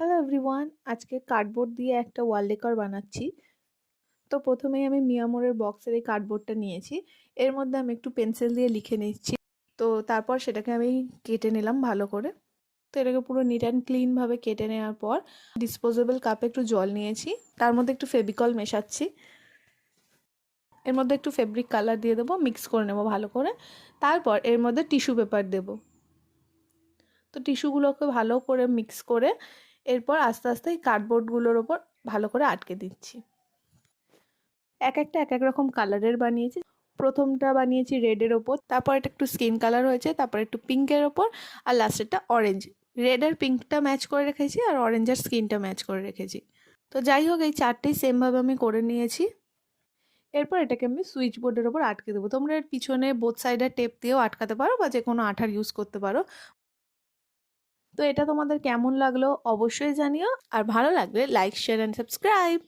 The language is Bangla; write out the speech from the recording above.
হ্যালো এভরিওয়ান, আজকে কার্ডবোর্ড দিয়ে একটা ওয়াল ডেকর বানাচ্ছি। তো প্রথমেই আমি মিয়ামোরের বক্সের এই কার্ডবোর্ডটা নিয়েছি। এর মধ্যে আমি একটু পেন্সিল দিয়ে লিখে নিচ্ছি। তো তারপর সেটাকে আমি কেটে নিলাম ভালো করে। তো এটাকে পুরো নিট অ্যান্ড ক্লিনভাবে কেটে নেওয়ার পর ডিসপোজেবল কাপে একটু জল নিয়েছি, তার মধ্যে একটু ফেভিকল মেশাচ্ছি। এর মধ্যে একটু ফেব্রিক কালার দিয়ে দেবো, মিক্স করে নেবো ভালো করে। তারপর এর মধ্যে টিস্যু পেপার দেবো। তো টিস্যুগুলোকে ভালো করে মিক্স করে এরপর আস্তে আস্তে এই কার্ডবোর্ডগুলোর ওপর ভালো করে আটকে দিচ্ছি। এক এক রকম কালারের বানিয়েছি। প্রথমটা বানিয়েছি রেডের ওপর, তারপর এটা একটু স্কিন কালার হয়েছে, তারপর একটু পিঙ্কের ওপর, আর লাস্টেরটা অরেঞ্জ। রেড আর পিঙ্কটা ম্যাচ করে রেখেছি আর অরেঞ্জ আর স্কিনটা ম্যাচ করে রেখেছি। তো যাই হোক, এই চারটেই সেমভাবে আমি করে নিয়েছি। এরপর এটাকে আমি সুইচ বোর্ডের ওপর আটকে দেবো। তোমরা এর পিছনে বোথ সাইডে টেপ দিয়েও আটকাতে পারো বা যে কোনো আঠার ইউজ করতে পারো। তো এটা তোমাদের কেমন লাগলো অবশ্যই জানিও, আর ভালো লাগলে লাইক, শেয়ার অ্যান্ড সাবস্ক্রাইব।